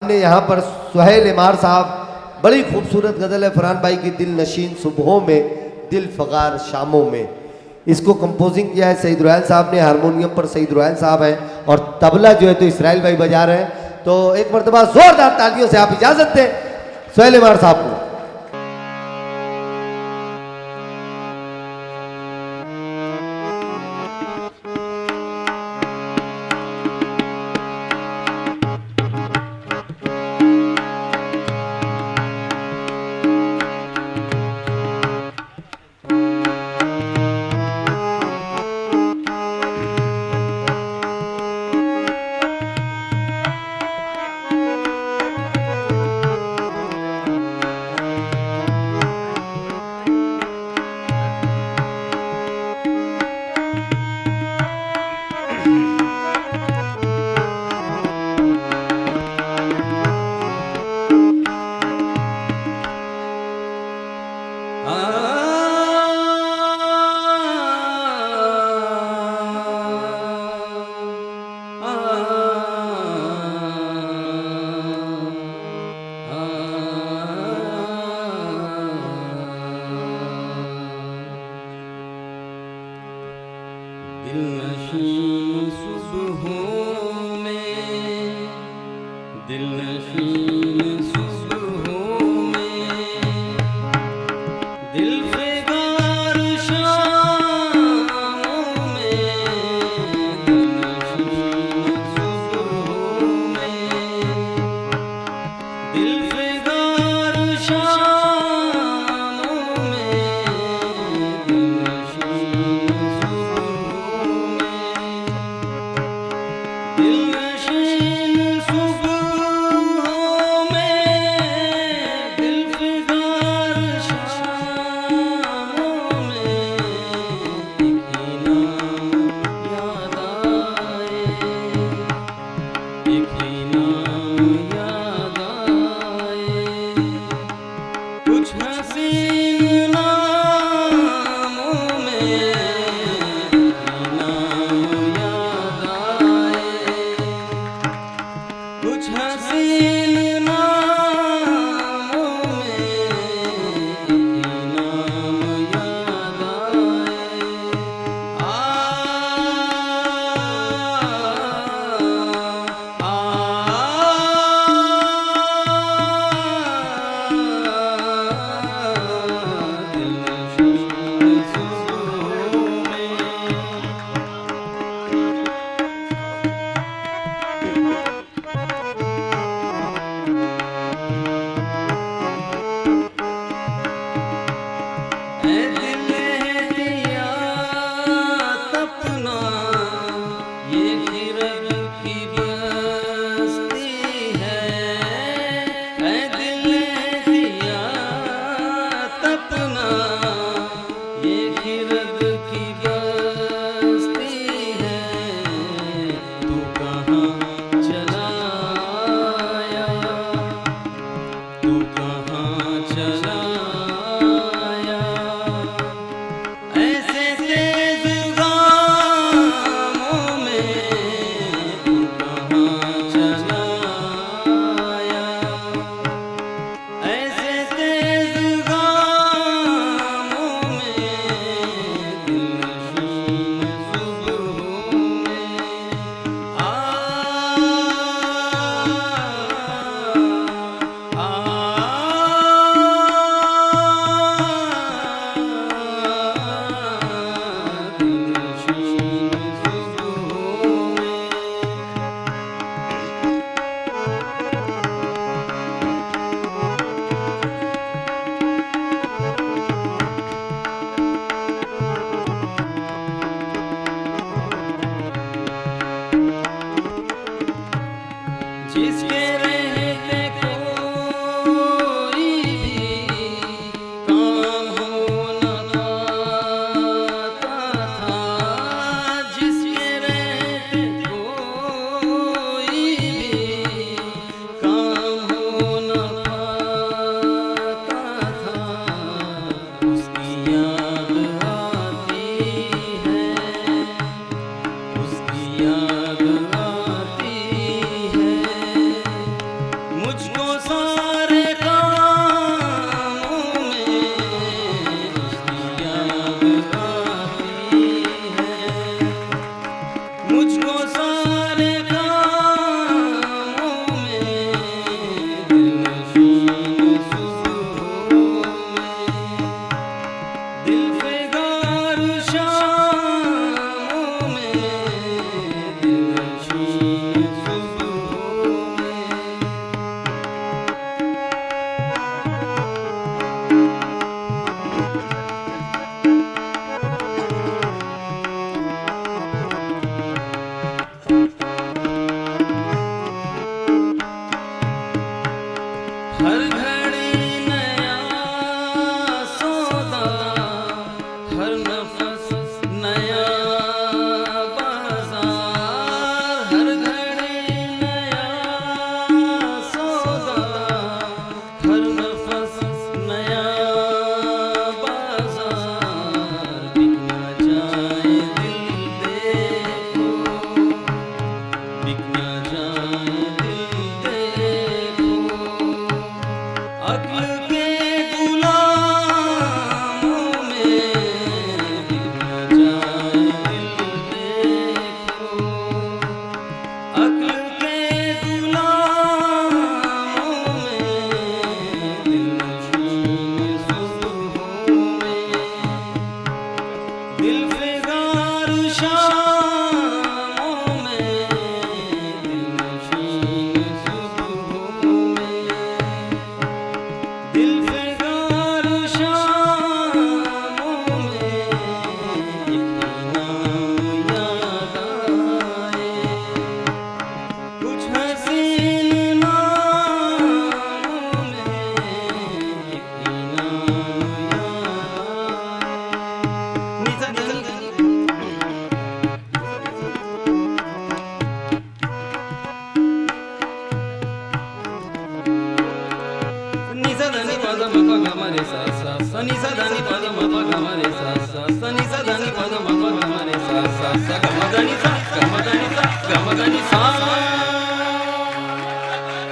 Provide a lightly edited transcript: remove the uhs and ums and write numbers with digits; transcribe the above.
ने यहाँ पर सुहेल इमार साहब बड़ी खूबसूरत गज़ल है फरहान भाई की, दिल नशीन सुबहों में दिल फगार शामों में। इसको कंपोजिंग किया है सईद रोयल साहब ने, हारमोनियम पर सईद रोयल साहब हैं और तबला जो है तो इसराइल भाई बजा रहे हैं। तो एक मरतबा जोरदार तालियों से आप इजाजत दें सुहेल इमार साहब को। दिल नशीन सुबहों में, दिल नशीन सुबहों में, दिल फिगार शामों में, दिल नशीन सुबहों में, दिल फिगार शामों में, दिल नशीन सुबहों में। शामों में दिलनशीन सुबहों में दिलफिगार शामों में एक नाम याद आए कुछ हसीन नामों में एक नाम याद आए निसा धनी पद म प ग म रे सा सा सा निसा धनी पद म प ग म रे सा सा सा निसा धनी पद म प ग म रे सा सा सा ग म धनी सा ग म धनी सा ग म धनी सा